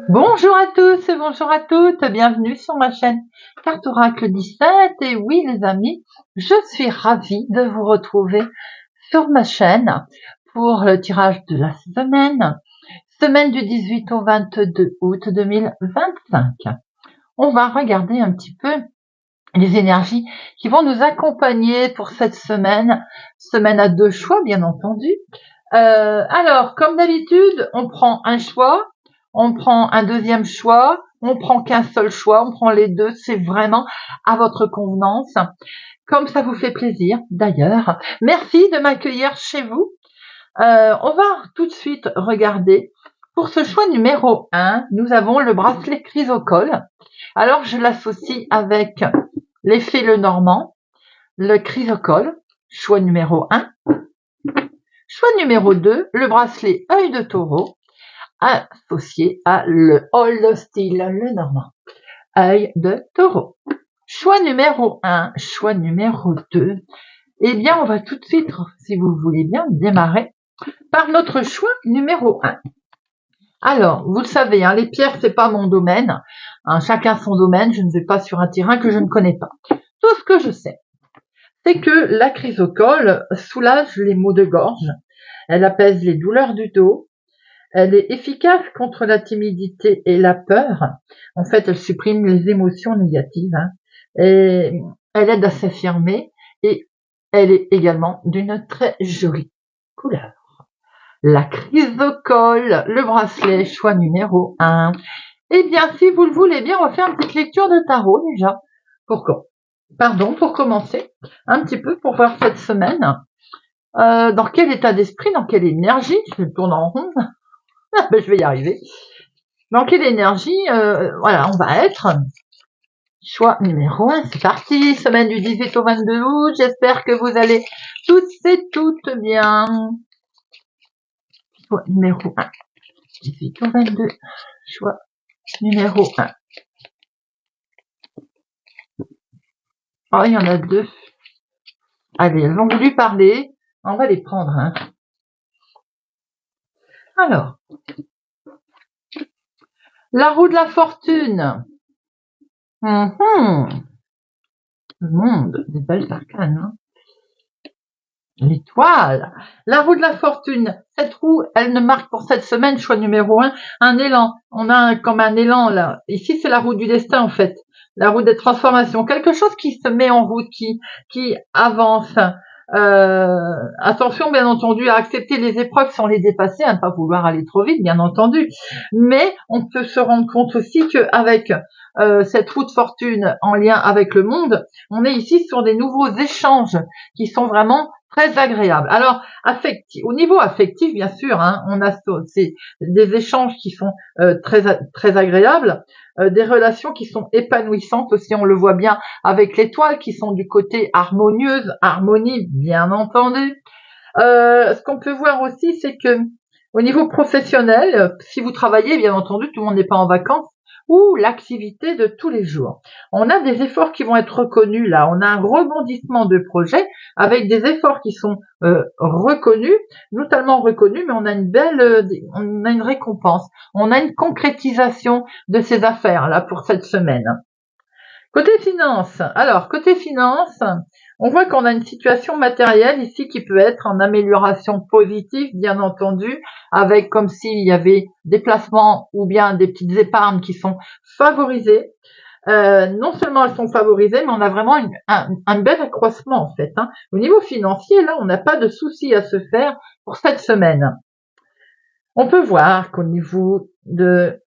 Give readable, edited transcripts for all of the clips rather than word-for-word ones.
Bonjour à tous et bonjour à toutes, bienvenue sur ma chaîne Carte Oracle 17. Et oui les amis, je suis ravie de vous retrouver sur ma chaîne pour le tirage de la semaine du 18 au 22 août 2025. On va regarder un petit peu les énergies qui vont nous accompagner pour cette semaine à deux choix bien entendu. Alors comme d'habitude, on prend un choix, on prend un deuxième choix, on prend qu'un seul choix, on prend les deux, c'est vraiment à votre convenance, comme ça vous fait plaisir d'ailleurs. Merci de m'accueillir chez vous. On va tout de suite regarder. Pour ce choix numéro 1, nous avons le bracelet chrysocole. Alors je l'associe avec l'effet Lenormand, le chrysocole, choix numéro 1. Choix numéro 2, le bracelet œil de taureau, associé à le Old Style Lenormand, œil de taureau. Choix numéro 1, choix numéro 2. Eh bien, on va tout de suite, si vous voulez bien, démarrer par notre choix numéro 1. Alors, vous le savez, les pierres, c'est pas mon domaine. Chacun son domaine. Je ne vais pas sur un terrain que je ne connais pas. Tout ce que je sais, c'est que la chrysocole soulage les maux de gorge. Elle apaise les douleurs du dos. Elle est efficace contre la timidité et la peur. En fait, elle supprime les émotions négatives. Et elle aide à s'affirmer. Et elle est également d'une très jolie couleur. La chrysocole, le bracelet, choix numéro 1. Eh bien, si vous le voulez bien, on va faire une petite lecture de tarot déjà. Pour commencer un petit peu pour voir cette semaine. Dans quel état d'esprit, dans quelle énergie, je tourne en rond, je vais y arriver. Dans quelle énergie, voilà, on va être. Choix numéro 1, c'est parti. Semaine du 18 au 22 août. J'espère que vous allez toutes et toutes bien. Choix numéro 1. 18 au 22. Choix numéro 1. Oh, il y en a deux. Allez, elles ont voulu parler. On va les prendre. Alors, la roue de la fortune. Le monde, des belles arcanes. L'étoile. La roue de la fortune. Cette roue, elle ne marque pour cette semaine, choix numéro 1, un élan. On a comme un élan là. Ici, c'est la roue du destin en fait. La roue des transformations. Quelque chose qui se met en route, qui avance. Attention bien entendu à accepter les épreuves sans les dépasser, à ne pas vouloir aller trop vite bien entendu, mais on peut se rendre compte aussi qu'avec cette roue de fortune en lien avec le monde, on est ici sur des nouveaux échanges qui sont vraiment très agréables. Alors au niveau affectif bien sûr, on a des échanges qui sont très agréables, des relations qui sont épanouissantes aussi, on le voit bien avec l'étoile qui sont du côté harmonie bien entendu. Ce qu'on peut voir aussi, c'est que au niveau professionnel, si vous travaillez, bien entendu, tout le monde n'est pas en vacances, ou l'activité de tous les jours. On a des efforts qui vont être reconnus là, on a un rebondissement de projet avec des efforts qui sont reconnus, notamment reconnus, mais on a on a une récompense, on a une concrétisation de ces affaires là pour cette semaine. Côté finance, on voit qu'on a une situation matérielle ici qui peut être en amélioration positive, bien entendu, avec comme s'il y avait des placements ou bien des petites épargnes qui sont favorisées. Non seulement elles sont favorisées, mais on a vraiment un bel accroissement en fait. Au niveau financier, là, on n'a pas de souci à se faire pour cette semaine. On peut voir qu'au niveau de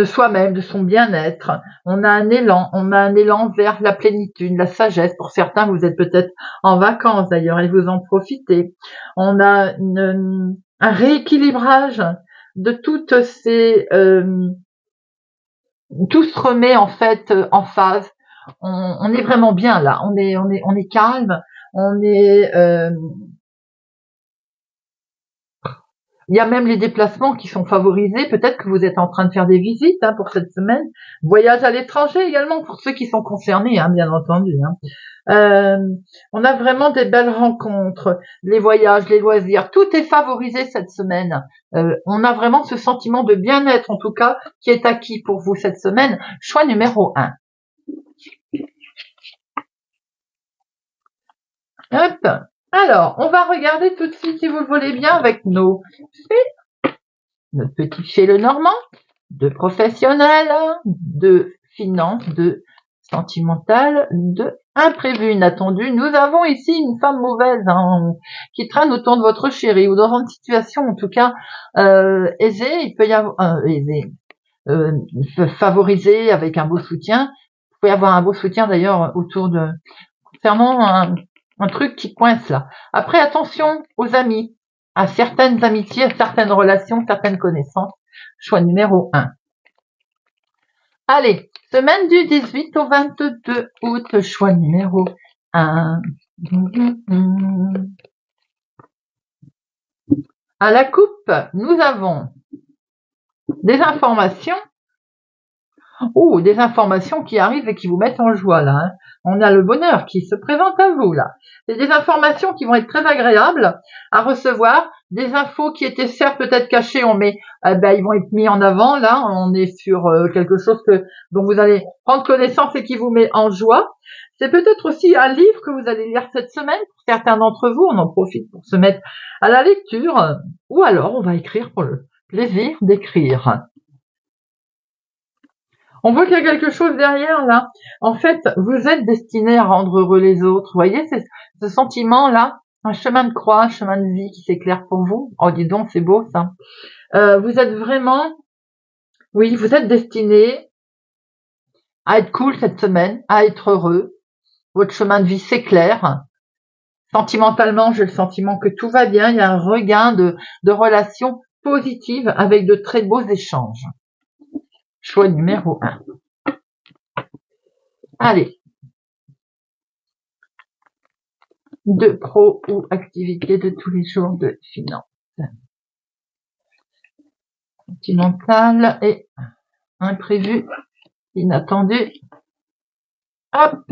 soi-même, de son bien-être, on a un élan vers la plénitude, la sagesse. Pour certains, vous êtes peut-être en vacances d'ailleurs et vous en profitez. On a un rééquilibrage de toutes ces... tout se remet en fait en phase. On est vraiment bien là. On est calme. Il y a même les déplacements qui sont favorisés. Peut-être que vous êtes en train de faire des visites pour cette semaine. Voyage à l'étranger également pour ceux qui sont concernés, bien entendu. On a vraiment des belles rencontres, les voyages, les loisirs, tout est favorisé cette semaine. On a vraiment ce sentiment de bien-être, en tout cas, qui est acquis pour vous cette semaine. Choix numéro 1. Hop. Alors, on va regarder tout de suite, si vous le voulez bien, avec notre petit chez le Normand, de professionnel, de finance, de sentimental, de imprévu, inattendu. Nous avons ici une femme mauvaise qui traîne autour de votre chéri ou dans une situation en tout cas aisée. Il peut y avoir favorisé avec un beau soutien. Vous pouvez avoir un beau soutien d'ailleurs autour de concernant un truc qui coince là. Après, attention aux amis, à certaines amitiés, à certaines relations, certaines connaissances. Choix numéro 1. Allez, semaine du 18 au 22 août, choix numéro 1. À la coupe, nous avons des informations. Des informations qui arrivent et qui vous mettent en joie là. On a le bonheur qui se présente à vous là. C'est des informations qui vont être très agréables à recevoir, des infos qui étaient certes peut-être cachées, ils vont être mis en avant là. On est sur quelque chose dont vous allez prendre connaissance et qui vous met en joie. C'est peut-être aussi un livre que vous allez lire cette semaine. Pour certains d'entre vous, on en profite pour se mettre à la lecture, ou alors on va écrire pour le plaisir d'écrire. On voit qu'il y a quelque chose derrière là. En fait, vous êtes destiné à rendre heureux les autres. Vous voyez, c'est ce sentiment-là, un chemin de croix, un chemin de vie qui s'éclaire pour vous. Oh, dis donc, c'est beau ça. Vous êtes vraiment, oui, vous êtes destiné à être cool cette semaine, à être heureux. Votre chemin de vie s'éclaire. Sentimentalement, j'ai le sentiment que tout va bien. Il y a un regain de relations positives avec de très beaux échanges. Choix numéro 1. Allez. De pro ou activité de tous les jours de finance. Sentimental et imprévu, inattendu. Hop.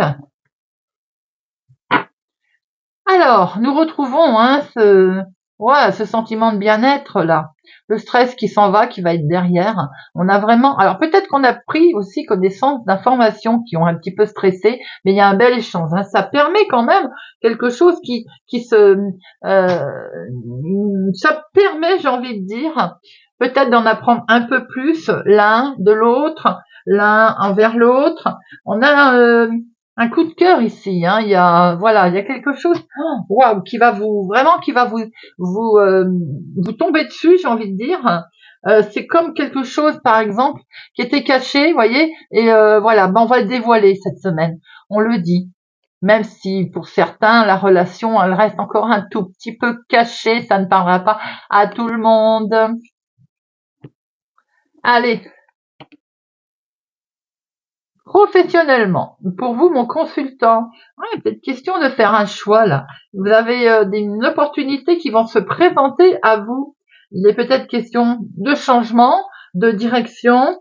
Alors, nous retrouvons ce sentiment de bien-être là. Le stress qui s'en va, qui va être derrière. On a vraiment... Alors peut-être qu'on a pris aussi connaissance d'informations qui ont un petit peu stressé, mais il y a un bel échange. Ça permet quand même quelque chose ça permet, j'ai envie de dire, peut-être d'en apprendre un peu plus l'un de l'autre, l'un envers l'autre. On a un coup de cœur ici, il y a quelque chose qui va vous tomber dessus, j'ai envie de dire. C'est comme quelque chose par exemple qui était caché, vous voyez, et on va le dévoiler cette semaine. On le dit. Même si pour certains la relation elle reste encore un tout petit peu cachée, ça ne parlera pas à tout le monde. Allez. Professionnellement, pour vous, mon consultant, peut-être question de faire un choix là. Vous avez une opportunité qui vont se présenter à vous. Il est peut-être question de changement, de direction,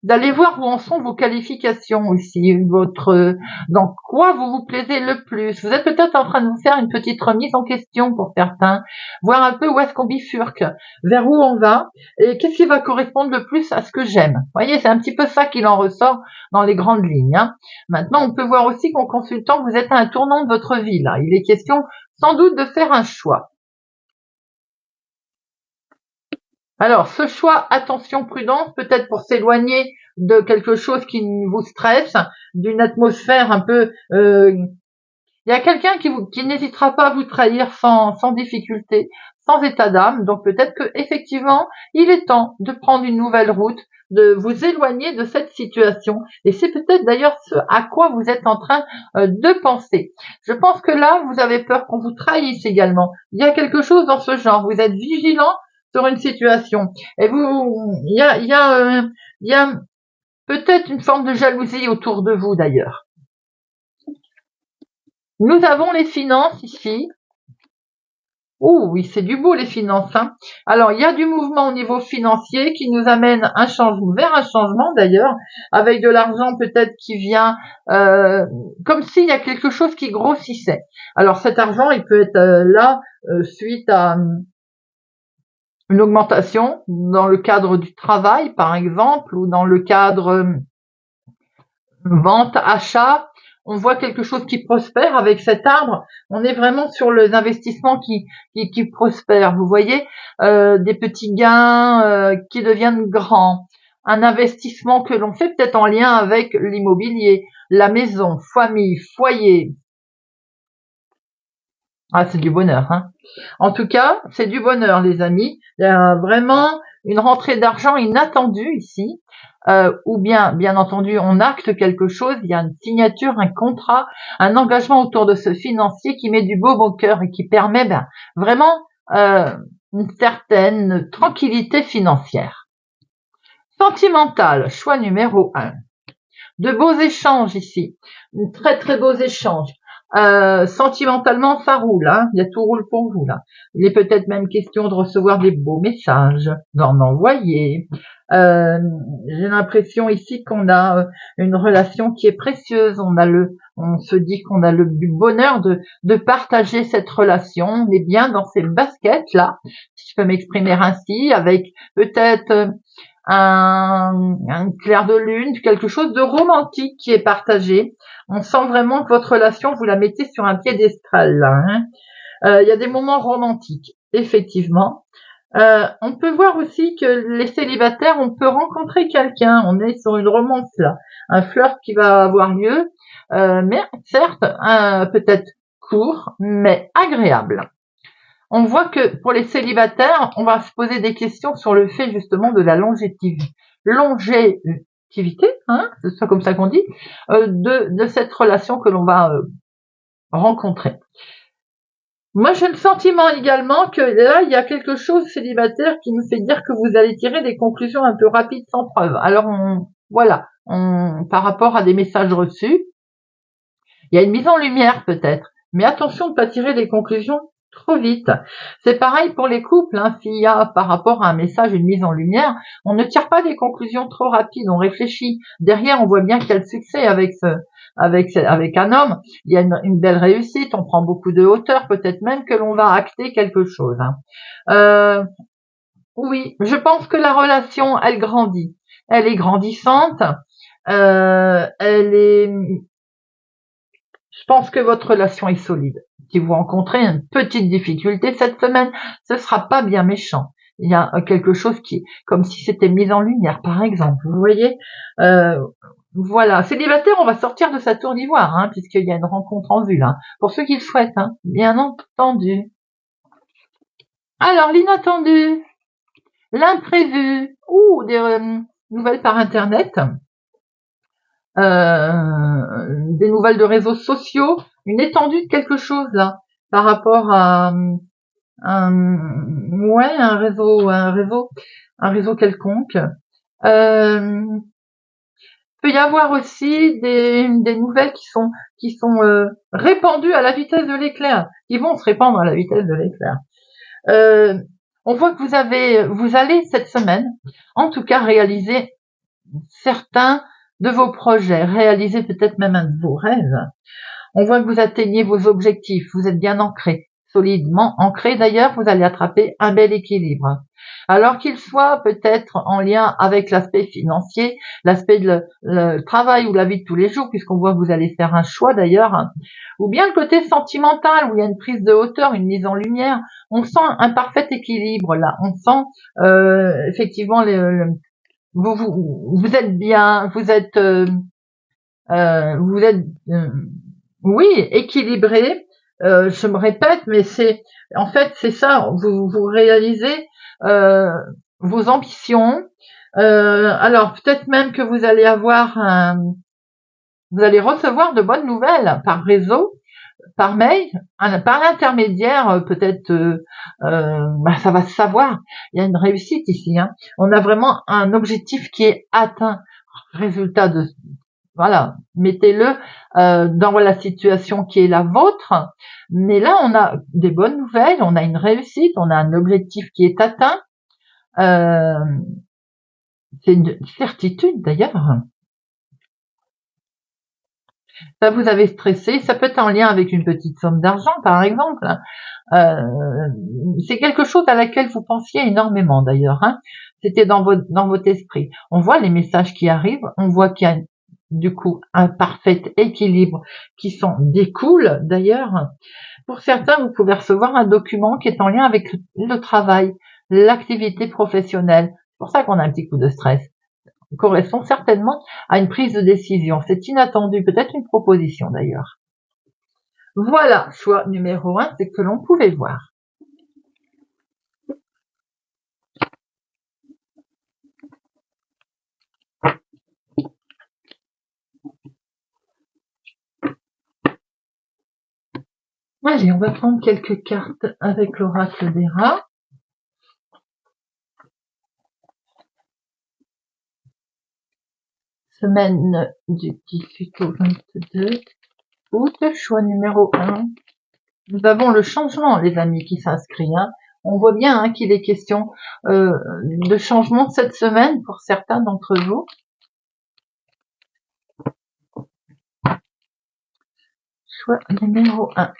d'aller voir où en sont vos qualifications aussi, dans quoi vous vous plaisez le plus. Vous êtes peut-être en train de vous faire une petite remise en question pour certains, voir un peu où est-ce qu'on bifurque, vers où on va, et qu'est-ce qui va correspondre le plus à ce que j'aime. Vous voyez, c'est un petit peu ça qu'il en ressort dans les grandes lignes. Maintenant, on peut voir aussi qu'en consultant, vous êtes à un tournant de votre vie, là. Il est question sans doute de faire un choix. Alors, ce choix, attention, prudence, peut-être pour s'éloigner de quelque chose qui vous stresse, d'une atmosphère un peu... il y a quelqu'un qui n'hésitera pas à vous trahir sans difficulté, sans état d'âme. Donc peut-être que effectivement, il est temps de prendre une nouvelle route, de vous éloigner de cette situation. Et c'est peut-être d'ailleurs ce à quoi vous êtes en train de penser. Je pense que là, vous avez peur qu'on vous trahisse également. Il y a quelque chose dans ce genre. Vous êtes vigilant sur une situation. Et il y a peut-être une forme de jalousie autour de vous d'ailleurs. Nous avons les finances ici. Oh oui, c'est du beau les finances, hein. Alors, il y a du mouvement au niveau financier qui nous amène un changement, vers un changement d'ailleurs, avec de l'argent peut-être qui vient comme s'il y a quelque chose qui grossissait. Alors cet argent, il peut être là suite à une augmentation dans le cadre du travail, par exemple, ou dans le cadre vente, achat. On voit quelque chose qui prospère avec cet arbre. On est vraiment sur les investissements qui prospèrent. Vous voyez, des petits gains qui deviennent grands. Un investissement que l'on fait peut-être en lien avec l'immobilier, la maison, famille, foyer. Ah, c'est du bonheur, hein. En tout cas, c'est du bonheur, les amis. Il y a vraiment une rentrée d'argent inattendue ici. Ou bien entendu, on acte quelque chose, il y a une signature, un contrat, un engagement autour de ce financier qui met du beau au cœur et qui permet vraiment une certaine tranquillité financière. Sentimentale, choix numéro 1. De beaux échanges ici, très très beaux échanges. Sentimentalement, ça roule, hein. Il y a tout roule pour vous là. Il est peut-être même question de recevoir des beaux messages, d'en envoyer. J'ai l'impression ici qu'on a une relation qui est précieuse. On se dit qu'on a du bonheur de partager cette relation. On est bien dans ces baskets là, si je peux m'exprimer ainsi, avec peut-être un clair de lune, quelque chose de romantique qui est partagé. On sent vraiment que votre relation, vous la mettez sur un piédestal là, hein. Il y a des moments romantiques, effectivement. On peut voir aussi que les célibataires, on peut rencontrer quelqu'un. On est sur une romance là, un flirt qui va avoir lieu, mais certes, peut-être court, mais agréable. On voit que pour les célibataires, on va se poser des questions sur le fait justement de la longévité, hein, c'est comme ça qu'on dit, de cette relation que l'on va rencontrer. Moi, j'ai le sentiment également que là, il y a quelque chose célibataire qui nous fait dire que vous allez tirer des conclusions un peu rapides sans preuve. Alors, par rapport à des messages reçus, il y a une mise en lumière peut-être, mais attention de ne pas tirer des conclusions trop vite. C'est pareil pour les couples, hein. S'il y a par rapport à un message une mise en lumière, on ne tire pas des conclusions trop rapides, on réfléchit. Derrière, on voit bien qu'il y a le succès avec un homme. Il y a une belle réussite, on prend beaucoup de hauteur, peut-être même que l'on va acter quelque chose, hein. Oui, je pense que la relation, elle grandit. Elle est grandissante. Je pense que votre relation est solide. Si vous rencontrez une petite difficulté cette semaine, ce sera pas bien méchant. Il y a quelque chose qui est comme si c'était mis en lumière, par exemple. Vous voyez, voilà. Célibataire, on va sortir de sa tour d'ivoire, hein, puisqu'il y a une rencontre en vue, hein, pour ceux qui le souhaitent, hein, bien entendu. Alors, l'inattendu, l'imprévu, ou des nouvelles par Internet. Des nouvelles de réseaux sociaux, une étendue de quelque chose là par rapport à un réseau quelconque. Peut y avoir aussi des nouvelles qui sont répandues à la vitesse de l'éclair, qui vont se répandre à la vitesse de l'éclair. On voit que vous allez cette semaine, en tout cas, réaliser certains de vos projets, réaliser peut-être même un de vos rêves. On voit que vous atteignez vos objectifs, vous êtes bien ancré, solidement ancré. D'ailleurs, vous allez attraper un bel équilibre. Alors qu'il soit peut-être en lien avec l'aspect financier, l'aspect de le travail ou la vie de tous les jours, puisqu'on voit que vous allez faire un choix d'ailleurs, hein. Ou bien le côté sentimental, où il y a une prise de hauteur, une mise en lumière. On sent un parfait équilibre là. On sent effectivement vous êtes bien, vous êtes oui, équilibré. Je me répète, mais c'est ça. Vous réalisez vos ambitions. Alors peut-être même que vous allez vous allez recevoir de bonnes nouvelles par réseau, par mail, par l'intermédiaire peut-être. Ça va se savoir. Il y a une réussite ici, hein. On a vraiment un objectif qui est atteint. Résultat voilà, mettez-le dans la situation qui est la vôtre. Mais là, on a des bonnes nouvelles, on a une réussite, on a un objectif qui est atteint. C'est une certitude d'ailleurs. Ça vous avez stressé, ça peut être en lien avec une petite somme d'argent par exemple. C'est quelque chose à laquelle vous pensiez énormément d'ailleurs. C'était dans votre esprit. On voit les messages qui arrivent, on voit qu'il y a du coup un parfait équilibre qui s'en découle d'ailleurs. Pour certains, vous pouvez recevoir un document qui est en lien avec le travail, l'activité professionnelle. C'est pour ça qu'on a un petit coup de stress. Correspond certainement à une prise de décision. C'est inattendu, peut-être une proposition d'ailleurs. Voilà, choix numéro 1, c'est que l'on pouvait voir. Allez, on va prendre quelques cartes avec l'oracle des rats. Semaine du 18 au 22 août, choix numéro 1. Nous avons le changement, les amis, qui s'inscrit. On voit bien qu'il est question de changement cette semaine pour certains d'entre vous. Choix numéro 1.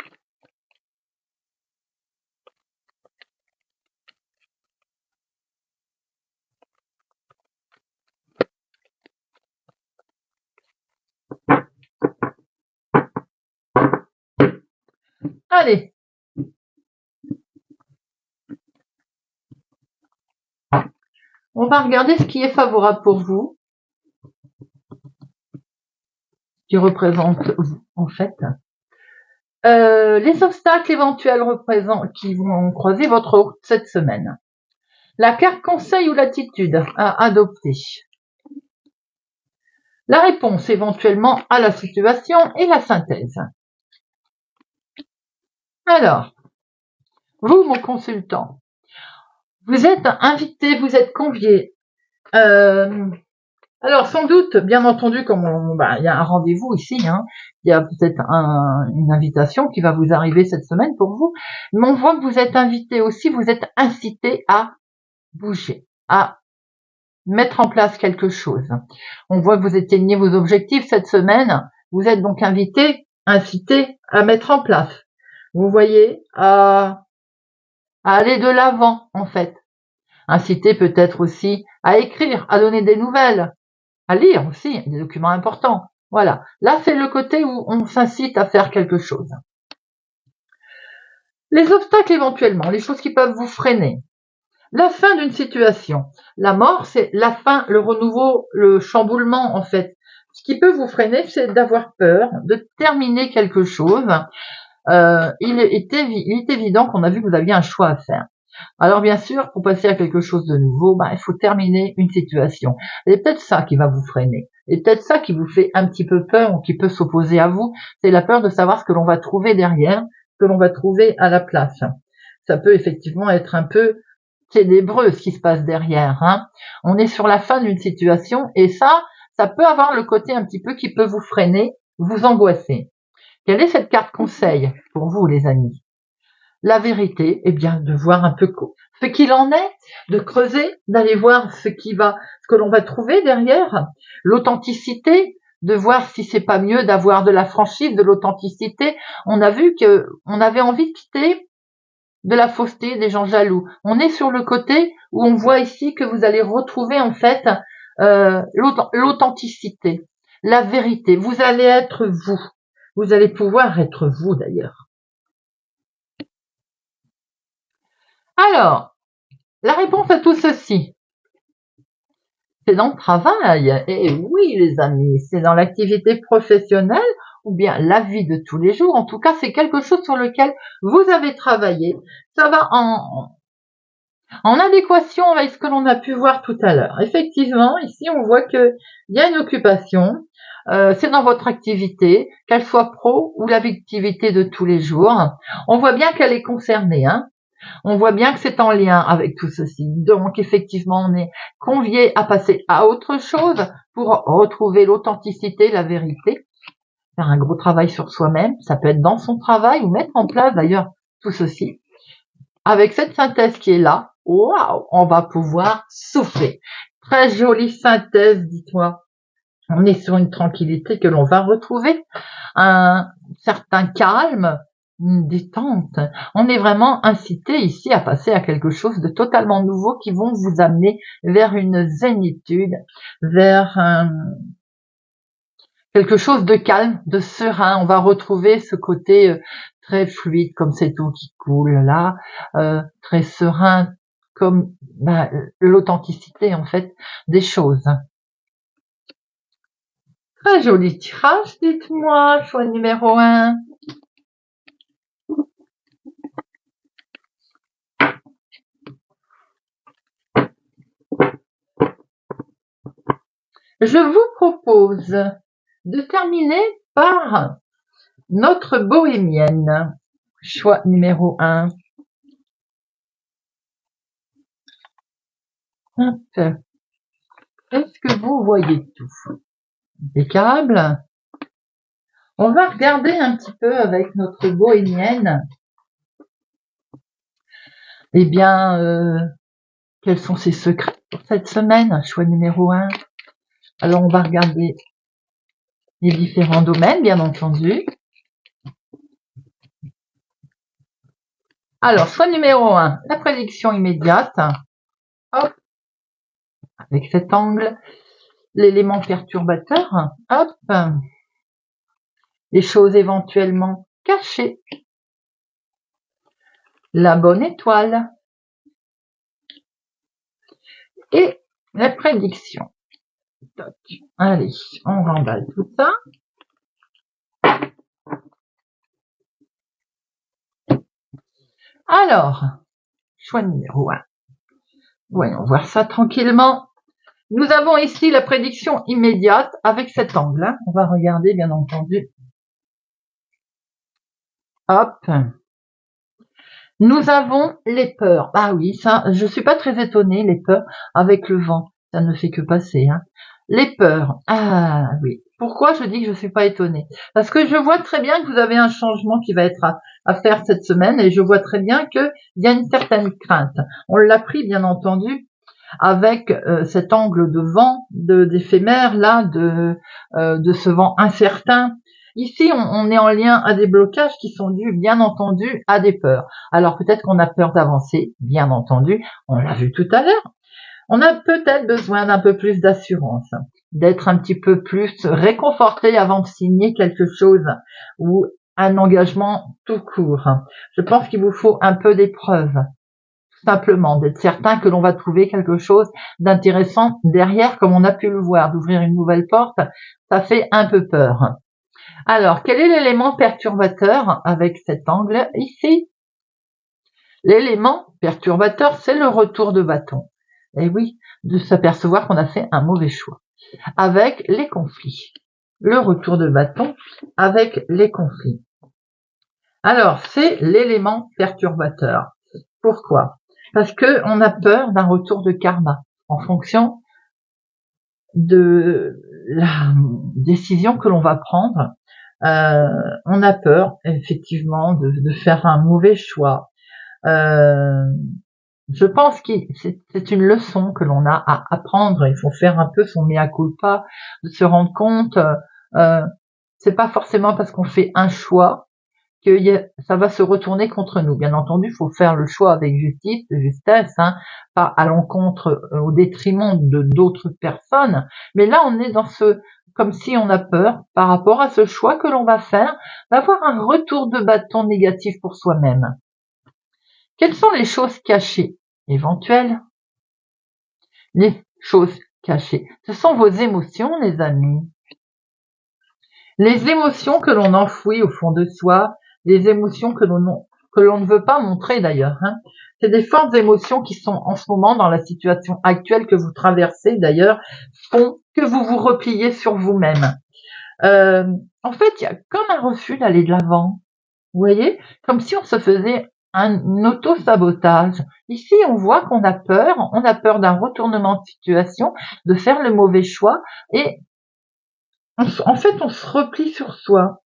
Allez. On va regarder ce qui est favorable pour vous, qui représente vous, en fait. Les obstacles éventuels qui vont croiser votre route cette semaine. La carte conseil ou l'attitude à adopter. La réponse éventuellement à la situation et la synthèse. Alors, vous, mon consultant, vous êtes invité, vous êtes convié. Alors, sans doute, bien entendu, comme il y a un rendez-vous ici, il y a peut-être une invitation qui va vous arriver cette semaine pour vous, mais on voit que vous êtes invité aussi, vous êtes incité à bouger, à mettre en place quelque chose. On voit que vous atteignez vos objectifs cette semaine, vous êtes donc incité à mettre en place. Vous voyez, à aller de l'avant, en fait. Inciter peut-être aussi à écrire, à donner des nouvelles, à lire aussi, des documents importants. Voilà. Là, c'est le côté où on s'incite à faire quelque chose. Les obstacles éventuellement, les choses qui peuvent vous freiner. La fin d'une situation. La mort, c'est la fin, le renouveau, le chamboulement, en fait. Ce qui peut vous freiner, c'est d'avoir peur, de terminer quelque chose. Il est évident qu'on a vu que vous aviez un choix à faire. Alors bien sûr, pour passer à quelque chose de nouveau, il faut terminer une situation. C'est peut-être ça qui va vous freiner. Et peut-être ça qui vous fait un petit peu peur ou qui peut s'opposer à vous. C'est la peur de savoir ce que l'on va trouver derrière, ce que l'on va trouver à la place. Ça peut effectivement être un peu ténébreux ce qui se passe derrière. On est sur la fin d'une situation et ça peut avoir le côté un petit peu qui peut vous freiner, vous angoisser. Quelle est cette carte conseil pour vous, les amis? La vérité, bien, de voir un peu ce qu'il en est, de creuser, d'aller voir ce que l'on va trouver derrière, l'authenticité, de voir si c'est pas mieux d'avoir de la franchise, de l'authenticité. On a vu que on avait envie de quitter de la fausseté, des gens jaloux. On est sur le côté où on voit ici que vous allez retrouver en fait l'authenticité, la vérité. Vous allez être vous. Vous allez pouvoir être vous d'ailleurs. Alors, la réponse à tout ceci, c'est dans le travail. Et oui, les amis, c'est dans l'activité professionnelle ou bien la vie de tous les jours. En tout cas, c'est quelque chose sur lequel vous avez travaillé. Ça va en adéquation avec ce que l'on a pu voir tout à l'heure. Effectivement, ici, on voit qu'il y a une occupation. C'est dans votre activité, qu'elle soit pro ou l'activité de tous les jours. On voit bien qu'elle est concernée. On voit bien que c'est en lien avec tout ceci. Donc, effectivement, on est convié à passer à autre chose pour retrouver l'authenticité, la vérité. Faire un gros travail sur soi-même. Ça peut être dans son travail ou mettre en place, d'ailleurs, tout ceci. Avec cette synthèse qui est là, waouh, on va pouvoir souffler. Très jolie synthèse, dis-toi. On est sur une tranquillité que l'on va retrouver, un certain calme, une détente. On est vraiment incité ici à passer à quelque chose de totalement nouveau qui vont vous amener vers une zénitude, vers quelque chose de calme, de serein. On va retrouver ce côté très fluide comme cette eau qui coule là, très serein comme l'authenticité en fait des choses. Très joli tirage, dites-moi, choix numéro 1. Je vous propose de terminer par notre bohémienne. Choix numéro 1. Est-ce que vous voyez tout? Impeccable. On va regarder un petit peu avec notre bohémienne. Eh bien, quels sont ses secrets pour cette semaine? Choix numéro 1. Alors, on va regarder les différents domaines, bien entendu. Alors, choix numéro 1, la prédiction immédiate. Hop, avec cet angle. L'élément perturbateur. Hop. Les choses éventuellement cachées. La bonne étoile. Et la prédiction. Toc. Allez, on remballe tout ça. Alors, choix numéro 1. Voyons voir ça tranquillement. Nous avons ici la prédiction immédiate avec cet angle. On va regarder, bien entendu. Hop. Nous avons les peurs. Ah oui, ça, je suis pas très étonnée, les peurs avec le vent. Ça ne fait que passer, hein. Les peurs. Ah oui. Pourquoi je dis que je suis pas étonnée? Parce que je vois très bien que vous avez un changement qui va être à faire cette semaine et je vois très bien qu'il y a une certaine crainte. On l'a pris, bien entendu, avec cet angle de vent, d'éphémère, là, de ce vent incertain. Ici, on est en lien à des blocages qui sont dus, bien entendu, à des peurs. Alors peut-être qu'on a peur d'avancer, bien entendu, on l'a vu tout à l'heure. On a peut-être besoin d'un peu plus d'assurance, d'être un petit peu plus réconforté avant de signer quelque chose ou un engagement tout court. Je pense qu'il vous faut un peu d'épreuve, tout simplement, d'être certain que l'on va trouver quelque chose d'intéressant derrière, comme on a pu le voir, d'ouvrir une nouvelle porte, ça fait un peu peur. Alors, quel est l'élément perturbateur avec cet angle ici? L'élément perturbateur, c'est le retour de bâton. Et oui, de s'apercevoir qu'on a fait un mauvais choix. Avec les conflits. Le retour de bâton avec les conflits. Alors, c'est l'élément perturbateur. Pourquoi? Parce que on a peur d'un retour de karma en fonction de la décision que l'on va prendre. On a peur, effectivement, de faire un mauvais choix. Je pense que c'est une leçon que l'on a à apprendre. Il faut faire un peu son mea culpa, de se rendre compte. C'est pas forcément parce qu'on fait un choix que ça va se retourner contre nous. Bien entendu, il faut faire le choix avec justice, justesse, hein, pas à l'encontre, au détriment de d'autres personnes. Mais là, on est dans comme si on a peur par rapport à ce choix que l'on va faire, d'avoir un retour de bâton négatif pour soi-même. Quelles sont les choses cachées éventuelles? Les choses cachées, ce sont vos émotions, les amis. Les émotions que l'on enfouit au fond de soi, les émotions que l'on ne veut pas montrer d'ailleurs. Hein. C'est des fortes émotions qui sont en ce moment dans la situation actuelle que vous traversez d'ailleurs, font que vous vous repliez sur vous-même. En fait, il y a comme un refus d'aller de l'avant. Vous voyez, comme si on se faisait un auto-sabotage. Ici, on voit qu'on a peur d'un retournement de situation, de faire le mauvais choix, et en fait, on se replie sur soi.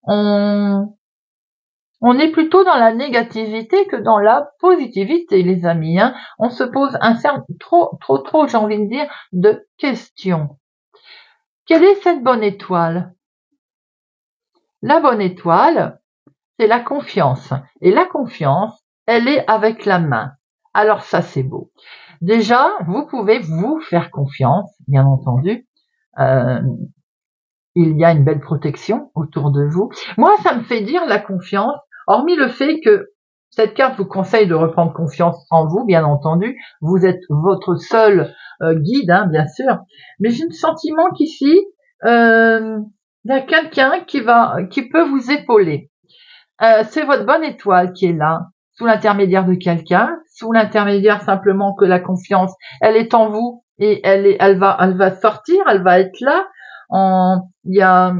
On est plutôt dans la négativité que dans la positivité, les amis, hein. On se pose trop, j'ai envie de dire, de questions. Quelle est cette bonne étoile? La bonne étoile, c'est la confiance. Et la confiance, elle est avec la main. Alors ça, c'est beau. Déjà, vous pouvez vous faire confiance, bien entendu. Euh, il y a une belle protection autour de vous. Moi, ça me fait dire la confiance, hormis le fait que cette carte vous conseille de reprendre confiance en vous, bien entendu. Vous êtes votre seul guide, hein, bien sûr. Mais j'ai le sentiment qu'ici, il y a quelqu'un qui peut vous épauler. C'est votre bonne étoile qui est là, sous l'intermédiaire de quelqu'un, sous l'intermédiaire simplement que la confiance, elle est en vous et elle va sortir, elle va être là. Il y a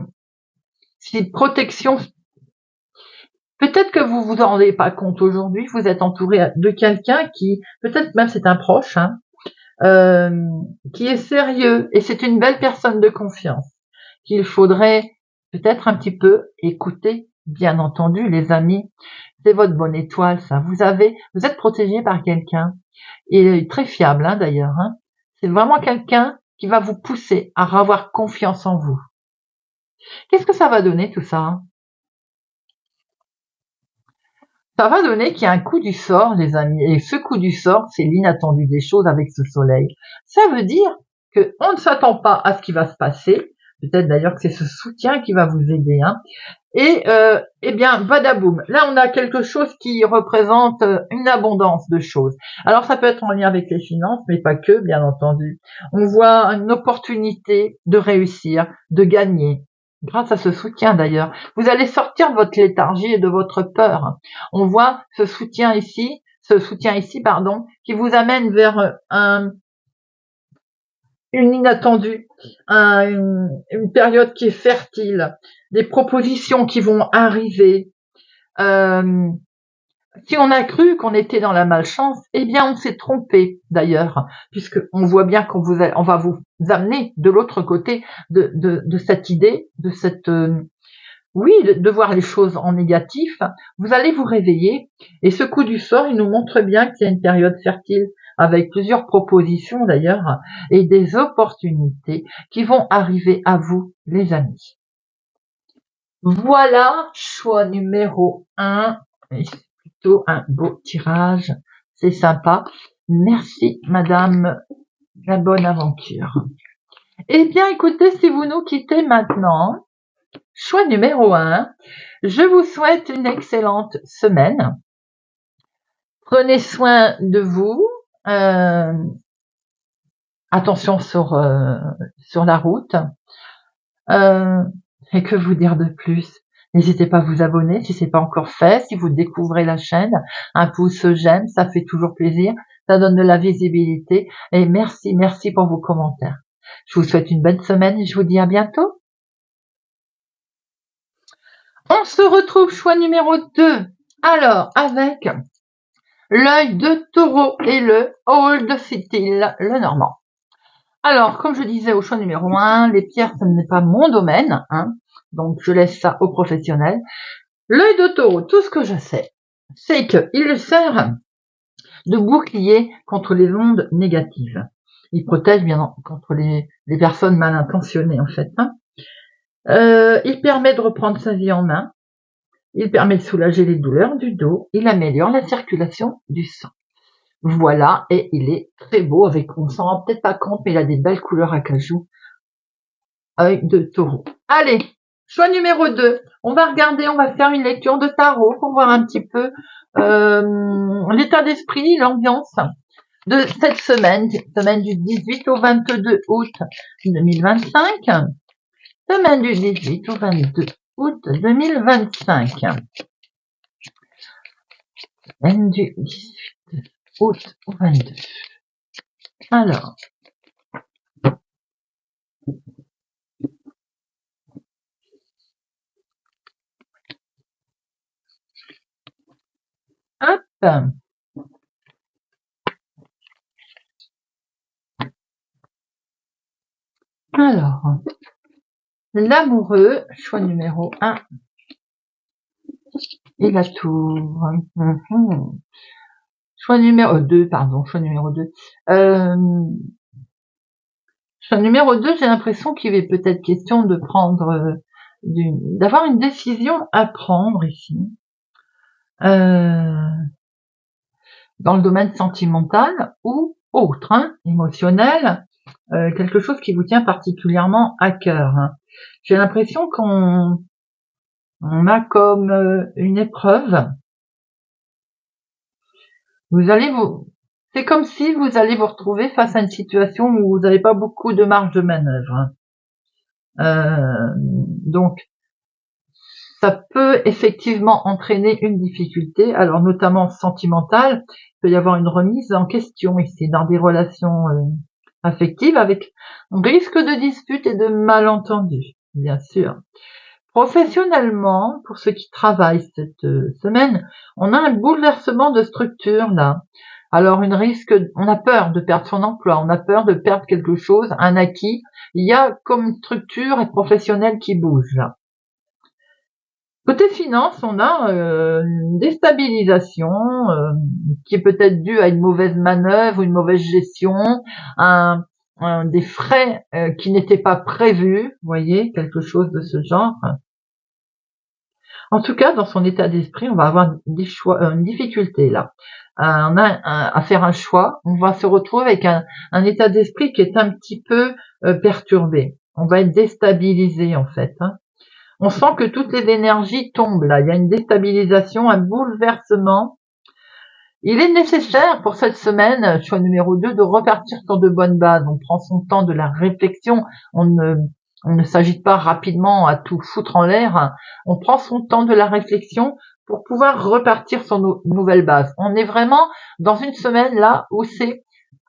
ces protections. Peut-être que vous vous en rendez pas compte aujourd'hui. Vous êtes entouré de quelqu'un qui, peut-être même c'est un proche, hein, qui est sérieux et c'est une belle personne de confiance qu'il faudrait peut-être un petit peu écouter. Bien entendu, les amis, c'est votre bonne étoile, ça. Vous êtes protégé par quelqu'un et très fiable, hein, d'ailleurs, hein. C'est vraiment quelqu'un qui va vous pousser à avoir confiance en vous. Qu'est-ce que ça va donner tout ça, hein? Ça va donner qu'il y a un coup du sort, les amis. Et ce coup du sort, c'est l'inattendu des choses avec ce soleil. Ça veut dire qu'on ne s'attend pas à ce qui va se passer. Peut-être d'ailleurs que c'est ce soutien qui va vous aider, hein. Et eh bien, badaboum. Là, on a quelque chose qui représente une abondance de choses. Alors, ça peut être en lien avec les finances, mais pas que, bien entendu. On voit une opportunité de réussir, de gagner. Grâce à ce soutien d'ailleurs, vous allez sortir de votre léthargie et de votre peur. On voit ce soutien ici, pardon, qui vous amène vers une inattendue, une période qui est fertile, des propositions qui vont arriver. Euh, si on a cru qu'on était dans la malchance, eh bien on s'est trompé d'ailleurs, puisque on voit bien on va vous amener de l'autre côté de cette idée, de cette oui, de voir les choses en négatif. Vous allez vous réveiller et ce coup du sort, il nous montre bien qu'il y a une période fertile avec plusieurs propositions d'ailleurs et des opportunités qui vont arriver à vous, les amis. Voilà, choix numéro 1. C'est plutôt un beau tirage. C'est sympa. Merci, madame, la bonne aventure. Eh bien, écoutez, si vous nous quittez maintenant, choix numéro 1, je vous souhaite une excellente semaine. Prenez soin de vous. Attention sur la route. Et que vous dire de plus? N'hésitez pas à vous abonner si c'est pas encore fait. Si vous découvrez la chaîne, un pouce j'aime, ça fait toujours plaisir. Ça donne de la visibilité. Et merci pour vos commentaires. Je vous souhaite une bonne semaine et je vous dis à bientôt. On se retrouve choix numéro 2. Alors, avec l'œil de taureau et le Old City, le normand. Alors, comme je disais au choix numéro 1, les pierres, ce n'est pas mon domaine, hein, donc je laisse ça aux professionnels. L'œil de taureau, tout ce que je sais, c'est qu'il sert de bouclier contre les ondes négatives. Il protège bien contre les personnes mal intentionnées, en fait, hein. Il permet de reprendre sa vie en main. Il permet de soulager les douleurs du dos. Il améliore la circulation du sang. Voilà, et il est très beau avec, on s'en rend peut-être pas compte, mais il a des belles couleurs acajou. Œil de taureau. Allez, choix numéro 2. On va faire une lecture de tarot pour voir un petit peu l'état d'esprit, l'ambiance de cette semaine du 18 au 22 août 2025. Semaine du 18 au 22 août 2025. Semaine du 18 août au 22. Alors, Alors, l'amoureux, choix numéro 1, et la tour. Choix numéro 2, pardon, choix numéro 2. Choix numéro 2, j'ai l'impression qu'il est peut-être question de prendre, d'avoir une décision à prendre ici. Dans le domaine sentimental ou autre, hein, émotionnel, quelque chose qui vous tient particulièrement à cœur. Hein. J'ai l'impression qu'on a comme une épreuve. C'est comme si vous allez vous retrouver face à une situation où vous n'avez pas beaucoup de marge de manœuvre. Hein. Donc, ça peut effectivement entraîner une difficulté, alors notamment sentimentale. Il peut y avoir une remise en question ici dans des relations affectives avec risque de dispute et de malentendus, bien sûr. Professionnellement, pour ceux qui travaillent cette semaine, on a un bouleversement de structure là. Alors on a peur de perdre son emploi, on a peur de perdre quelque chose, un acquis. Il y a comme une structure professionnelle qui bouge là. Côté finance, on a une déstabilisation qui est peut-être due à une mauvaise manœuvre, une mauvaise gestion, des frais qui n'étaient pas prévus, vous voyez, quelque chose de ce genre. En tout cas, dans son état d'esprit, on va avoir des choix, une difficulté là. On a à faire un choix, on va se retrouver avec un état d'esprit qui est un petit peu perturbé. On va être déstabilisé en fait. Hein. On sent que toutes les énergies tombent là. Il y a une déstabilisation, un bouleversement. Il est nécessaire pour cette semaine, choix numéro 2, de repartir sur de bonnes bases. On prend son temps de la réflexion. On ne s'agite pas rapidement à tout foutre en l'air. On prend son temps de la réflexion pour pouvoir repartir sur nos nouvelles bases. On est vraiment dans une semaine là où c'est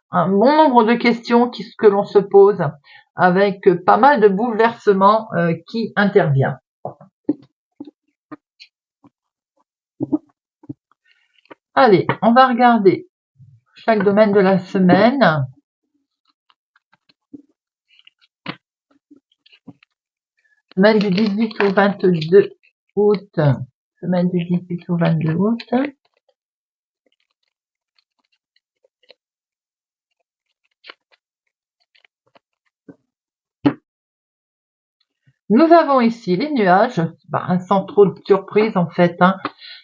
un bon nombre de questions que l'on se pose avec pas mal de bouleversements qui interviennent. Allez, on va regarder chaque domaine de la semaine. Semaine du 18 au 22 août. Semaine du 18 au 22 août. Nous avons ici les nuages, sans trop de surprise en fait. Hein.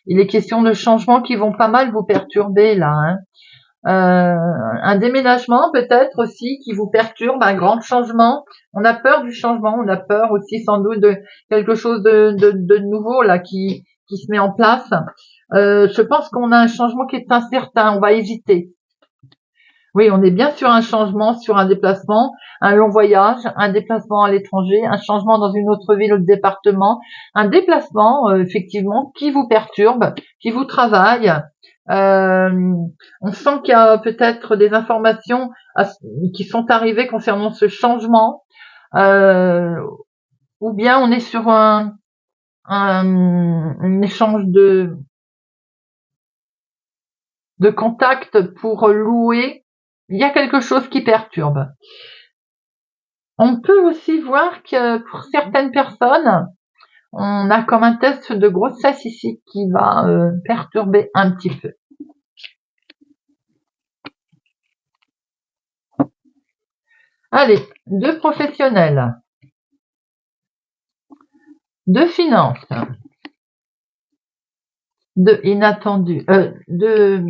Il est question de changements qui vont pas mal vous perturber là. Hein. Un déménagement peut-être aussi qui vous perturbe, un grand changement. On a peur du changement, on a peur aussi sans doute de quelque chose de nouveau là qui se met en place. Je pense qu'on a un changement qui est incertain, on va hésiter. Oui, on est bien sur un changement, sur un déplacement, un long voyage, un déplacement à l'étranger, un changement dans une autre ville ou département, un déplacement effectivement qui vous perturbe, qui vous travaille. On sent qu'il y a peut-être des informations qui sont arrivées concernant ce changement, ou bien on est sur un échange de contacts pour louer. Il y a quelque chose qui perturbe. On peut aussi voir que pour certaines personnes, on a comme un test de grossesse ici qui va perturber un petit peu. Allez, de professionnels, de finances, de inattendu, de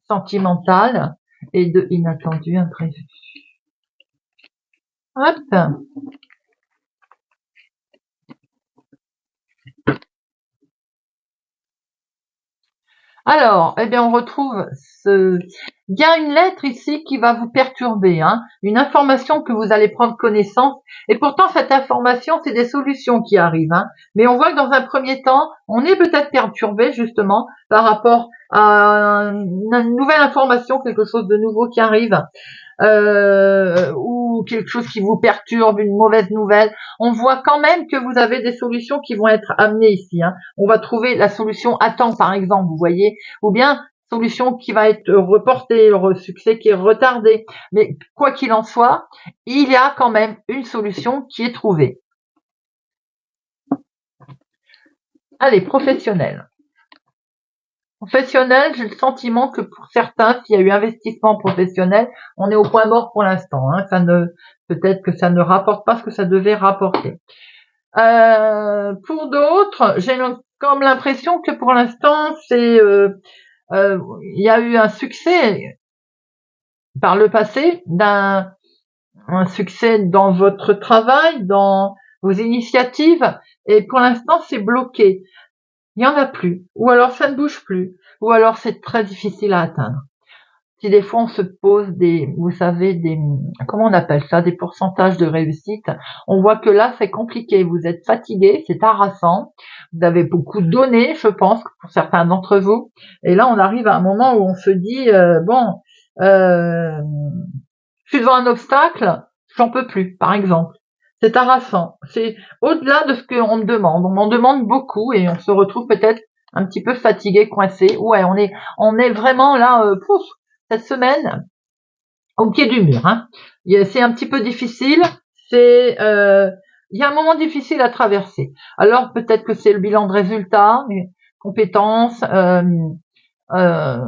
sentimental et de inattendu imprévu. Hop. Alors, eh bien, on retrouve il y a une lettre ici qui va vous perturber, hein, une information que vous allez prendre connaissance, et pourtant cette information, c'est des solutions qui arrivent, hein. Mais on voit que dans un premier temps, on est peut-être perturbé justement par rapport à une nouvelle information, quelque chose de nouveau qui arrive. Ou quelque chose qui vous perturbe, une mauvaise nouvelle, on voit quand même que vous avez des solutions qui vont être amenées ici. Hein. On va trouver la solution à temps, par exemple, vous voyez, ou bien solution qui va être reportée, le succès qui est retardé. Mais quoi qu'il en soit, il y a quand même une solution qui est trouvée. Allez, professionnel. Professionnel, j'ai le sentiment que pour certains, s'il y a eu investissement professionnel, on est au point mort pour l'instant. Hein. Peut-être que ça ne rapporte pas ce que ça devait rapporter. Pour d'autres, j'ai comme l'impression que pour l'instant, il y a eu un succès par le passé, un succès dans votre travail, dans vos initiatives, et pour l'instant, c'est bloqué. Il y en a plus, ou alors ça ne bouge plus, ou alors c'est très difficile à atteindre. Si des fois on se pose vous savez, comment on appelle ça, des pourcentages de réussite, on voit que là c'est compliqué, vous êtes fatigué, c'est harassant, vous avez beaucoup donné, je pense, pour certains d'entre vous, et là on arrive à un moment où on se dit, je suis devant un obstacle, j'en peux plus, par exemple. C'est harassant, c'est au-delà de ce qu'on me demande, on m'en demande beaucoup et on se retrouve peut-être un petit peu fatigué, coincé, ouais, on est vraiment là, cette semaine, au pied du mur. Hein. C'est un petit peu difficile. Il y a un moment difficile à traverser. Alors peut-être que c'est le bilan de résultats, les compétences euh,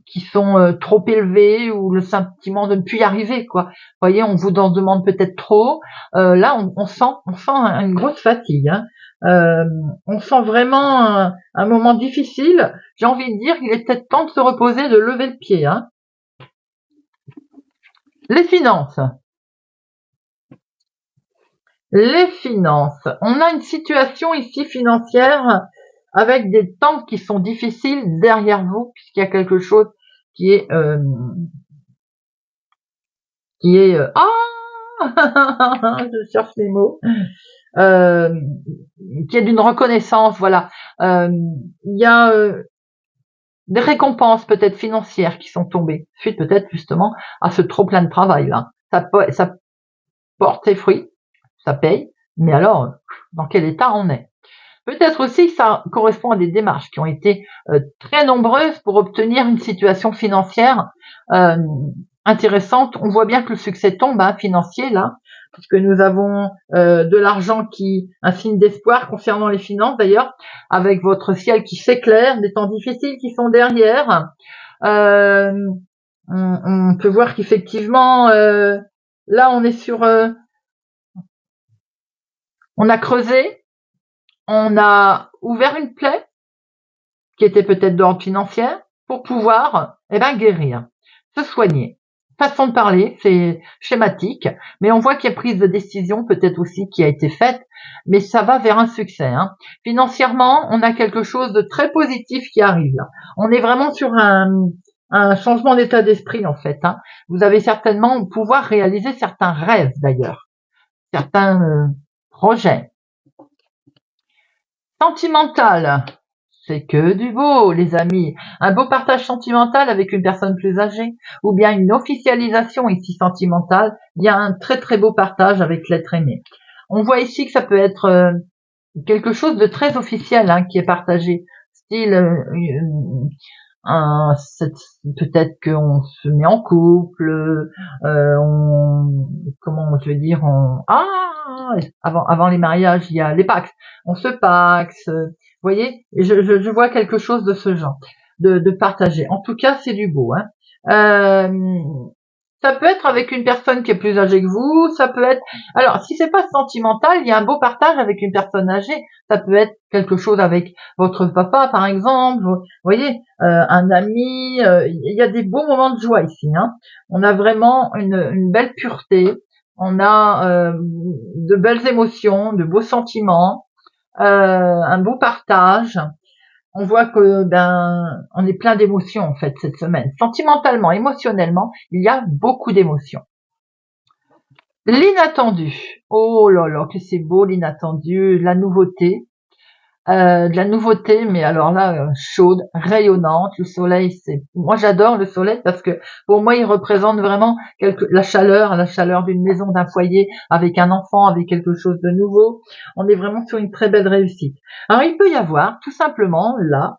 qui sont trop élevées ou le sentiment de ne plus y arriver. Quoi. Vous voyez, on vous en demande peut-être trop. Là, on sent une grosse fatigue. Hein. On sent vraiment un moment difficile. J'ai envie de dire qu'il est peut-être temps de se reposer, de lever le pied. Hein. Les finances. Les finances. On a une situation ici financière avec des temps qui sont difficiles derrière vous, puisqu'il y a quelque chose qui est je cherche les mots, qui est d'une reconnaissance, voilà. Il y a des récompenses peut-être financières qui sont tombées suite peut-être justement à ce trop plein de travail là. Ça porte ses fruits, ça paye, mais alors dans quel état on est? Peut-être aussi que ça correspond à des démarches qui ont été très nombreuses pour obtenir une situation financière intéressante. On voit bien que le succès tombe financier là, puisque nous avons de l'argent un signe d'espoir concernant les finances d'ailleurs, avec votre ciel qui s'éclaire, des temps difficiles qui sont derrière. On peut voir qu'effectivement là on est on a creusé, on a ouvert une plaie qui était peut-être d'ordre financier pour pouvoir guérir, se soigner. Façon de parler, c'est schématique, mais on voit qu'il y a prise de décision peut-être aussi qui a été faite, mais ça va vers un succès. Hein. Financièrement, on a quelque chose de très positif qui arrive là. On est vraiment sur un changement d'état d'esprit en fait. Hein. Vous allez certainement pouvoir réaliser certains rêves d'ailleurs, certains projets. Sentimental, c'est que du beau, les amis. Un beau partage sentimental avec une personne plus âgée, ou bien une officialisation ici sentimentale. Il y a un très très beau partage avec l'être aimé. On voit ici que ça peut être quelque chose de très officiel qui est partagé. Style, peut-être qu'on se met en couple, comment je vais dire, avant les mariages, il y a les pax, on se paxe, vous voyez, je vois quelque chose de ce genre, de partager. En tout cas, c'est du beau. Hein. Ça peut être avec une personne qui est plus âgée que vous, ça peut être... Alors, si c'est pas sentimental, il y a un beau partage avec une personne âgée. Ça peut être quelque chose avec votre papa, par exemple. Vous voyez, un ami. Il y a des beaux moments de joie ici. Hein. On a vraiment une belle pureté. On a de belles émotions, de beaux sentiments, un beau partage. On voit que on est plein d'émotions en fait cette semaine. Sentimentalement, émotionnellement, il y a beaucoup d'émotions. L'inattendu. Oh là là, que c'est beau l'inattendu, la nouveauté. De la nouveauté, mais alors là, chaude, rayonnante. Le soleil, moi j'adore le soleil parce que pour moi il représente vraiment la chaleur d'une maison, d'un foyer, avec un enfant, avec quelque chose de nouveau. On est vraiment sur une très belle réussite. Alors il peut y avoir tout simplement là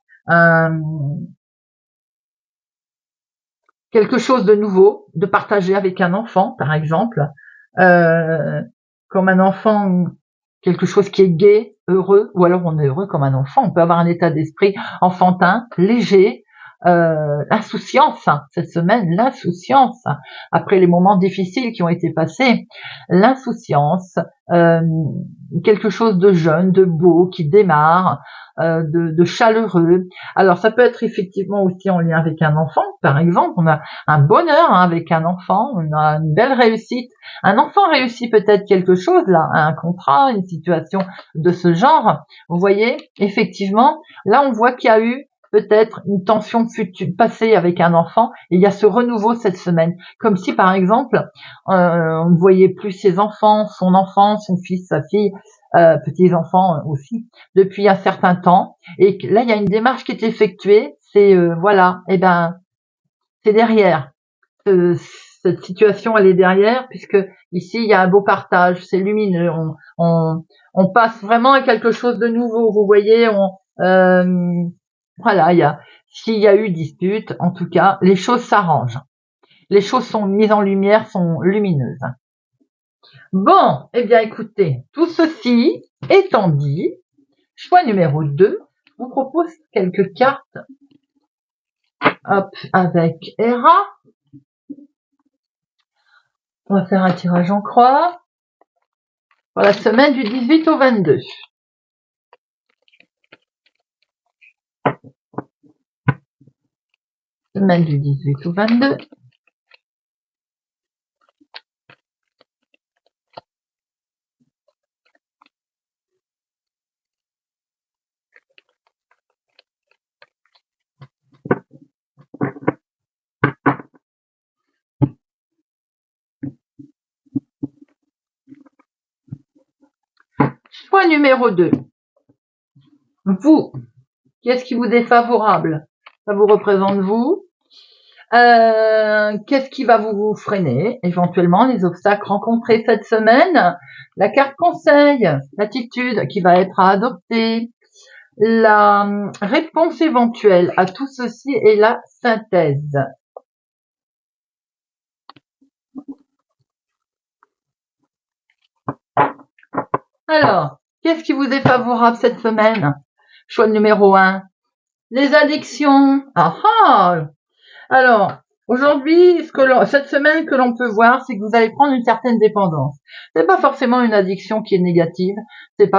quelque chose de nouveau, de partager avec un enfant, par exemple, comme un enfant, quelque chose qui est gai, heureux, ou alors on est heureux comme un enfant, on peut avoir un état d'esprit enfantin, léger, l'insouciance, cette semaine, l'insouciance, après les moments difficiles qui ont été passés, l'insouciance, euh, quelque chose de jeune, de beau, qui démarre, de chaleureux. Alors ça peut être effectivement aussi en lien avec un enfant, par exemple, on a un bonheur avec un enfant, on a une belle réussite. Un enfant réussit peut-être quelque chose là, un contrat, une situation de ce genre. Vous voyez, effectivement, là on voit qu'il y a eu peut-être une tension future, passée avec un enfant, et il y a ce renouveau cette semaine. Comme si par exemple, on ne voyait plus ses enfants, son fils, sa fille, petits-enfants aussi, depuis un certain temps. Et là, il y a une démarche qui est effectuée, c'est voilà, et ben c'est derrière. Euh, cette situation, elle est derrière, puisque ici, il y a un beau partage, c'est lumineux, on passe vraiment à quelque chose de nouveau, vous voyez, voilà, s'il y a eu dispute, en tout cas, les choses s'arrangent. Les choses sont mises en lumière, sont lumineuses. Bon, eh bien écoutez, tout ceci étant dit, choix numéro 2, je vous propose quelques cartes, hop, avec Hera. On va faire un tirage en croix pour la semaine du 18 au 22. Semaine du 18 au 22. Choix numéro 2. Vous, qu'est-ce qui vous est favorable? Ça vous représente vous. Qu'est-ce qui va vous freiner? Éventuellement, les obstacles rencontrés cette semaine. La carte conseil, l'attitude qui va être à adopter. La réponse éventuelle à tout ceci est la synthèse. Alors, qu'est-ce qui vous est favorable cette semaine? Choix numéro 1. Les addictions. Ah ah! Alors, aujourd'hui, cette semaine que l'on peut voir, c'est que vous allez prendre une certaine dépendance. C'est pas forcément une addiction qui est négative, c'est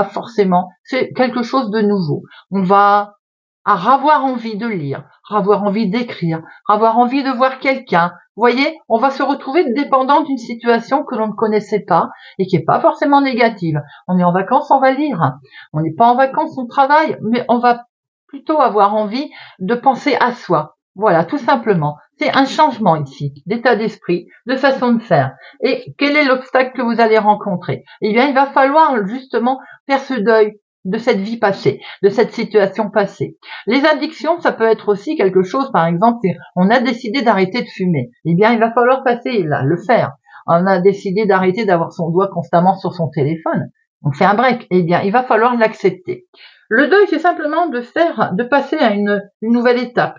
quelque chose de nouveau. On va avoir envie de lire, avoir envie d'écrire, avoir envie de voir quelqu'un. Vous voyez, on va se retrouver dépendant d'une situation que l'on ne connaissait pas et qui est pas forcément négative. On est en vacances, on va lire. On n'est pas en vacances, on travaille, mais on va plutôt avoir envie de penser à soi. Voilà, tout simplement. C'est un changement ici, d'état d'esprit, de façon de faire. Et quel est l'obstacle que vous allez rencontrer? Eh bien, il va falloir justement faire ce deuil de cette vie passée, de cette situation passée. Les addictions, ça peut être aussi quelque chose, par exemple, on a décidé d'arrêter de fumer. Eh bien, il va falloir passer là, le faire. On a décidé d'arrêter d'avoir son doigt constamment sur son téléphone. On fait un break. Eh bien, il va falloir l'accepter. Le deuil, c'est simplement de passer à une nouvelle étape.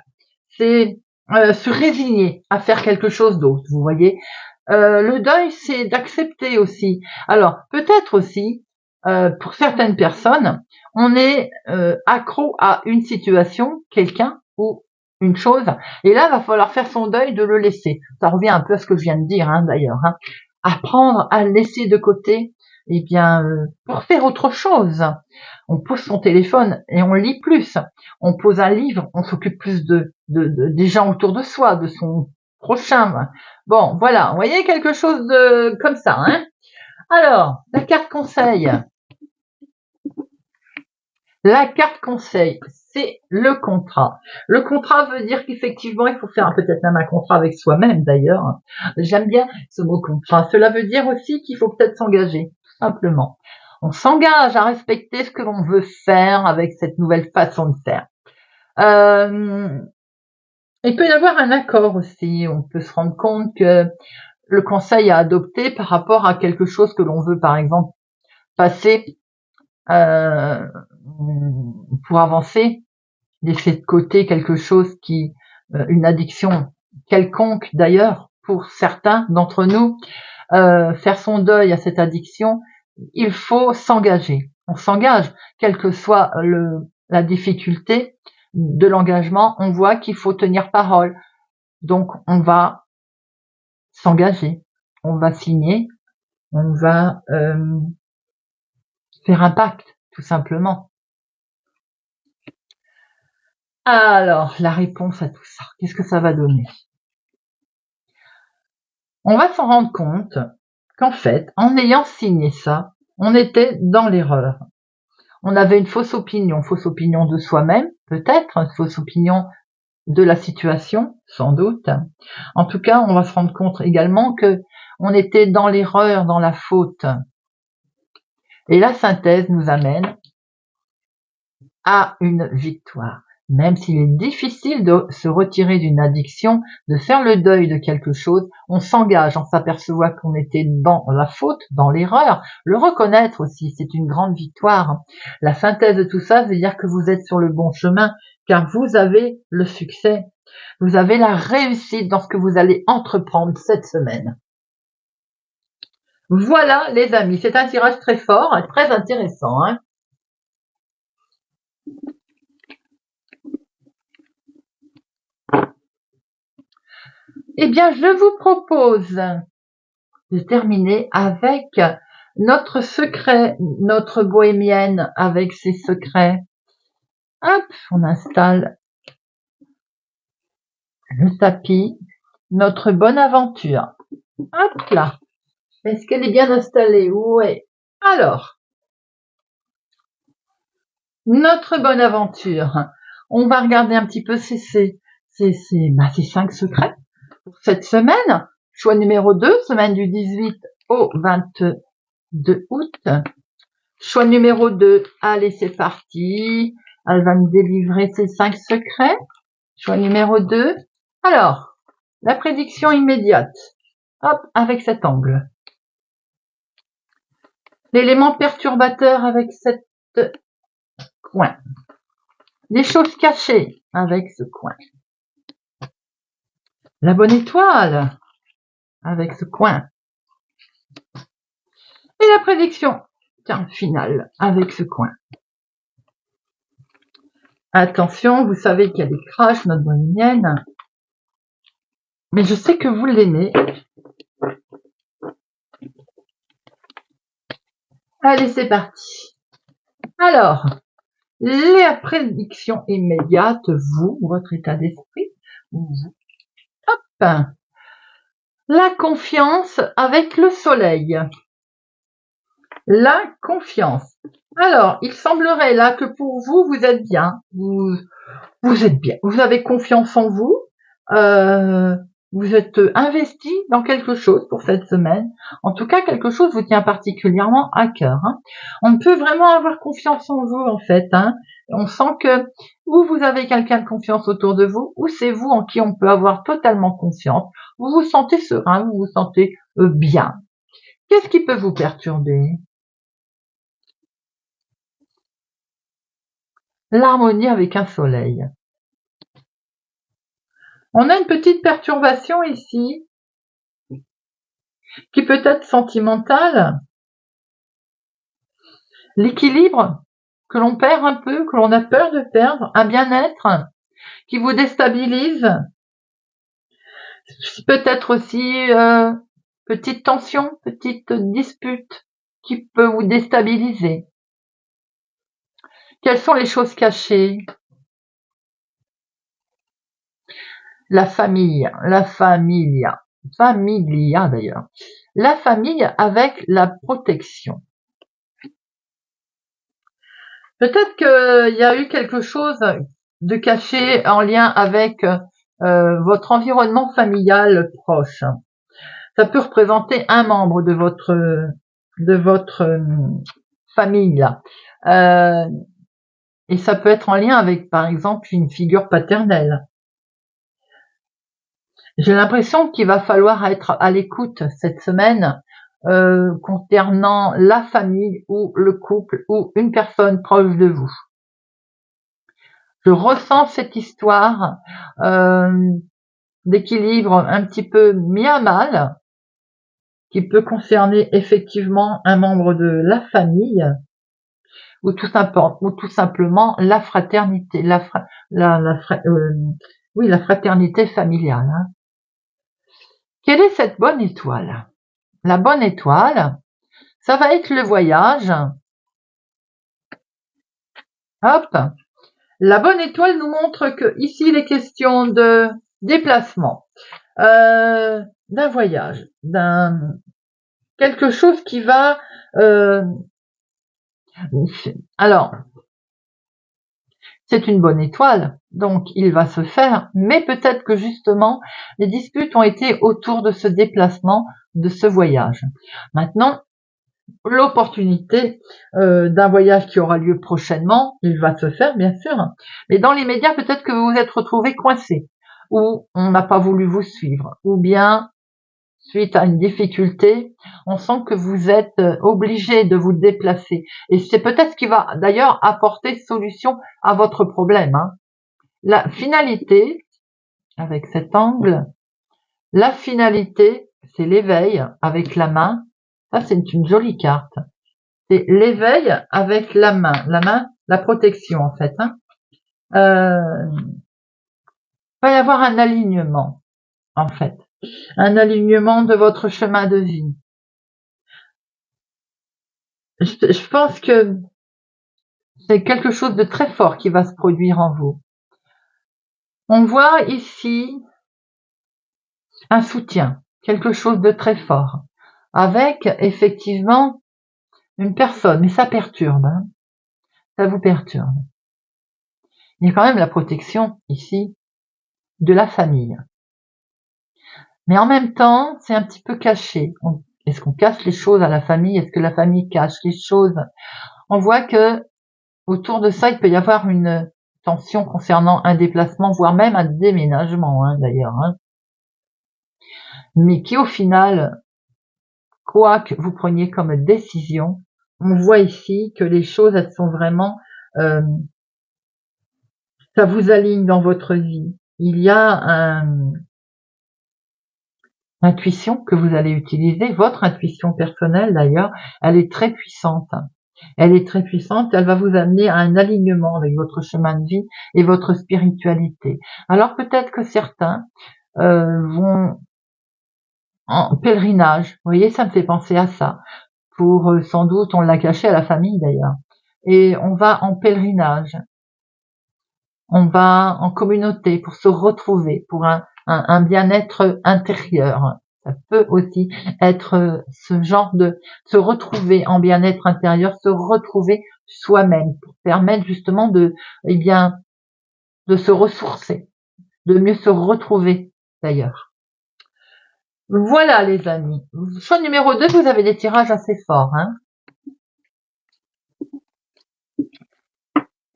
C'est se résigner à faire quelque chose d'autre, vous voyez. Le deuil, c'est d'accepter aussi. Alors, peut-être aussi, pour certaines personnes, on est accro à une situation, quelqu'un ou une chose, et là, il va falloir faire son deuil de le laisser. Ça revient un peu à ce que je viens de dire, d'ailleurs. Apprendre à laisser de côté, eh bien, pour faire autre chose. On pose son téléphone et on lit plus. On pose un livre, on s'occupe plus des gens autour de soi, de son prochain. Bon, voilà, vous voyez quelque chose de comme ça. Alors, la carte conseil. La carte conseil, c'est le contrat. Le contrat veut dire qu'effectivement, il faut faire peut-être même un contrat avec soi-même d'ailleurs. J'aime bien ce mot contrat. Cela veut dire aussi qu'il faut peut-être s'engager, tout simplement. On s'engage à respecter ce que l'on veut faire avec cette nouvelle façon de faire. Il peut y avoir un accord aussi. On peut se rendre compte que le conseil à adopter par rapport à quelque chose que l'on veut, par exemple, passer pour avancer, laisser de côté quelque chose une addiction quelconque d'ailleurs, pour certains d'entre nous, faire son deuil à cette addiction, il faut s'engager. On s'engage, quelle que soit la difficulté de l'engagement, on voit qu'il faut tenir parole. Donc on va s'engager, on va signer, on va faire un pacte, tout simplement. Alors, la réponse à tout ça, qu'est-ce que ça va donner? On va s'en rendre compte qu'en fait, en ayant signé ça, on était dans l'erreur. On avait une fausse opinion de soi-même, peut-être, une fausse opinion de la situation, sans doute. En tout cas, on va se rendre compte également que on était dans l'erreur, dans la faute. Et la synthèse nous amène à une victoire. Même s'il est difficile de se retirer d'une addiction, de faire le deuil de quelque chose, on s'engage, on s'aperçoit qu'on était dans la faute, dans l'erreur. Le reconnaître aussi, c'est une grande victoire. La synthèse de tout ça veut dire que vous êtes sur le bon chemin, car vous avez le succès. Vous avez la réussite dans ce que vous allez entreprendre cette semaine. Voilà les amis, c'est un tirage très fort, très intéressant, hein. Eh bien, je vous propose de terminer avec notre secret, notre bohémienne avec ses secrets. Hop, on installe le tapis, notre bonne aventure. Hop là. Est-ce qu'elle est bien installée? Oui. Alors, notre bonne aventure. On va regarder un petit peu ces 5 secrets pour cette semaine. Choix numéro 2, semaine du 18 au 22 août. Choix numéro 2, allez, c'est parti. Elle va me délivrer ses 5 secrets. Choix numéro 2. Alors, la prédiction immédiate. Hop, avec cet angle. L'élément perturbateur avec cette coin. Les choses cachées avec ce coin. La bonne étoile avec ce coin. Et la prédiction finale avec ce coin. Attention, vous savez qu'il y a des crashs, notre bohémienne. Mais je sais que vous l'aimez. Allez, c'est parti. Alors, la prédiction immédiate, vous, votre état d'esprit, vous, hop, la confiance avec le soleil. La confiance. Alors, il semblerait là que pour vous, vous êtes bien. Vous êtes bien. Vous avez confiance en vous. Vous êtes investi dans quelque chose pour cette semaine. En tout cas, quelque chose vous tient particulièrement à cœur. Hein. On peut vraiment avoir confiance en vous, en fait. Hein. On sent que ou vous avez quelqu'un de confiance autour de vous, ou c'est vous en qui on peut avoir totalement confiance. Vous vous sentez serein, vous vous sentez bien. Qu'est-ce qui peut vous perturber? L'harmonie avec un soleil. On a une petite perturbation ici, qui peut être sentimentale. L'équilibre que l'on perd un peu, que l'on a peur de perdre, un bien-être qui vous déstabilise. Peut-être aussi petite tension, petite dispute qui peut vous déstabiliser. Quelles sont les choses cachées? La famille, la familia d'ailleurs. La famille avec la protection. Peut-être qu'il y a eu quelque chose de caché en lien avec votre environnement familial proche. Ça peut représenter un membre de votre famille là. Et ça peut être en lien avec, par exemple, une figure paternelle. J'ai l'impression qu'il va falloir être à l'écoute cette semaine concernant la famille ou le couple ou une personne proche de vous. Je ressens cette histoire d'équilibre un petit peu mis à mal, qui peut concerner effectivement un membre de la famille, ou tout simplement la fraternité, oui, la fraternité familiale. Hein. Quelle est cette bonne étoile? La bonne étoile, ça va être le voyage. Hop. La bonne étoile nous montre que ici il est question de déplacement, d'un voyage, d'un quelque chose qui va. Alors, c'est une bonne étoile, donc il va se faire, mais peut-être que justement les disputes ont été autour de ce déplacement, de ce voyage. Maintenant, l'opportunité d'un voyage qui aura lieu prochainement, il va se faire bien sûr, mais dans l'immédiat peut-être que vous vous êtes retrouvé coincé, ou on n'a pas voulu vous suivre, ou bien suite à une difficulté, on sent que vous êtes obligé de vous déplacer, et c'est peut-être ce qui va d'ailleurs apporter solution à votre problème. Hein. La finalité, avec cet angle, la finalité, c'est l'éveil avec la main. Ça, c'est une jolie carte. C'est l'éveil avec la main, la protection en fait. Hein. Va y avoir un alignement en fait, un alignement de votre chemin de vie. Je pense que c'est quelque chose de très fort qui va se produire en vous. On voit ici un soutien, quelque chose de très fort, avec effectivement une personne, mais ça perturbe, hein, ça vous perturbe. Il y a quand même la protection ici de la famille. Mais en même temps, c'est un petit peu caché. Est-ce qu'on cache les choses à la famille? Est-ce que la famille cache les choses? On voit que autour de ça, il peut y avoir une tension concernant un déplacement, voire même un déménagement, hein, d'ailleurs. Hein. Mais qui, au final, quoi que vous preniez comme décision, on voit ici que les choses, elles sont vraiment... ça vous aligne dans votre vie. Il y a intuition que vous allez utiliser, votre intuition personnelle d'ailleurs, elle est très puissante. Elle est très puissante, elle va vous amener à un alignement avec votre chemin de vie et votre spiritualité. Alors peut-être que certains vont en pèlerinage, vous voyez, ça me fait penser à ça. Pour sans doute, on l'a caché à la famille d'ailleurs. Et on va en pèlerinage, on va en communauté pour se retrouver, pour un bien-être intérieur. Ça peut aussi être ce genre de se retrouver en bien-être intérieur, se retrouver soi-même, pour permettre justement de, eh bien, de se ressourcer, de mieux se retrouver d'ailleurs. Voilà les amis. Choix numéro 2, vous avez des tirages assez forts. Hein.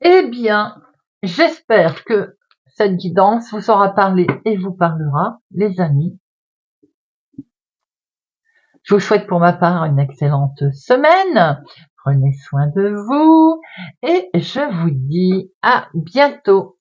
Eh bien, j'espère que cette guidance vous aura parlé et vous parlera, les amis. Je vous souhaite pour ma part une excellente semaine. Prenez soin de vous et je vous dis à bientôt.